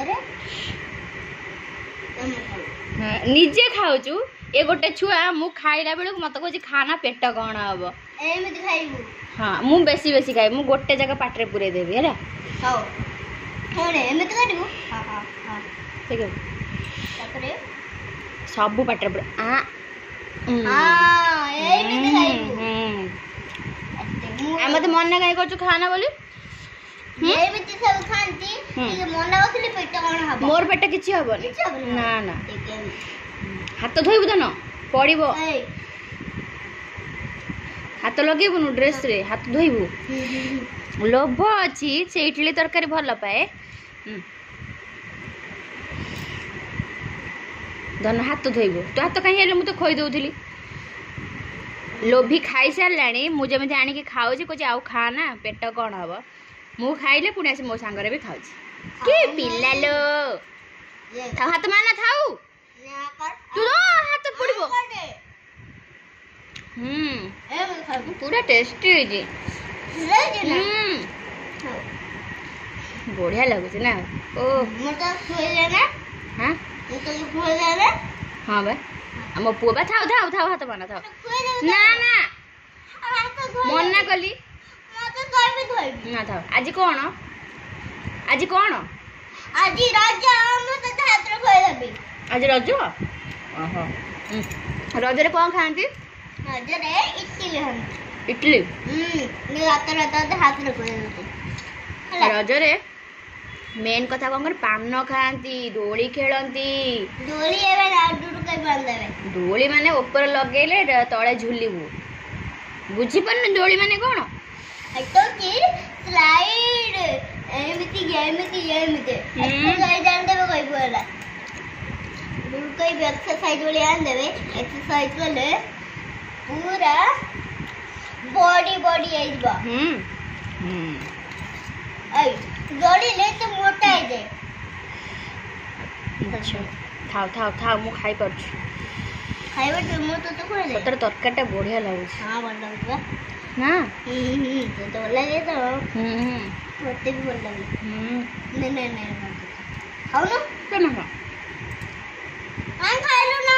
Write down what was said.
अरे निजे खाऊचु ए गोटे छुआ मु खाइला बेलू मत कहूँ खाना पेट कौन हम एमती खाइबू हाँ मु बेसी बेसी खाइ मु गोटे जगह पाटे पूरे देवी है हां होने एमती काटबू हां हां हां ठीक है तापरे सब पाटे पूरे हां एमती खाइबू आ मत मन ना काई करछु खाना बोली एमती सब खांती ये मना होतली पेट कौन हबो मोर पेट किछि हबो ना ना हाथ धोइबु त न पड़िबो हाथ लगेबुनु ड्रेस रे हाथ धोइबु लोभ अछि से इडली तरकारी भल पाए धन हाथ धोइबु तो हाथ कहीं हेले मु तो खोई दउथली लोभी खाई सारलाणी मु जेमति आनी के खाउची कोची आउ खा ना पेट कोन हबो मु खाइले पुणी आसी मो सांगरे भी खाउची के पिल्ला लो था हाथ माना थाउ तू रो हाथ पड़िबो पूरा टेस्टी है जी बढ़िया लगुच ना ओ हाँ हाँ बा मो पुआ बा थाउ थाउ थाउ हाथ बना थाउ ना ना मन ना कली ना थाउ आज कौन आज कौन आज रज हम तो हाथ रे खोइ देबी आज रज ओहो रजरे कौन खाती रजरे इडली हम इडली ने रात रात हाथ रे खोइ देबी रजरे मेन कथा कौन कर पान खाती डोली खेलती डोली एबे लाडू कई बांध देबे डोली माने ऊपर लगेले तळे झुलिबू बुझी पन डोली माने कोन तो की स्लाइड एमिति एक्सरसाइज आन देबे कई बोला कई भी एक्सरसाइज वाली आन देबे एक्सरसाइज वाले पूरा बॉडी आइबा आई जोड़ी ले तो मोटा है जे अच्छा थाव थाव थाव मु खाई पर खाइबे तो मो तो कोइ दे तोर तरकाटा बढ़िया लागु हां बन लागबा ना तो लगे तो होते भी बोल लगे नहीं खाओ ना केना खाइलो ना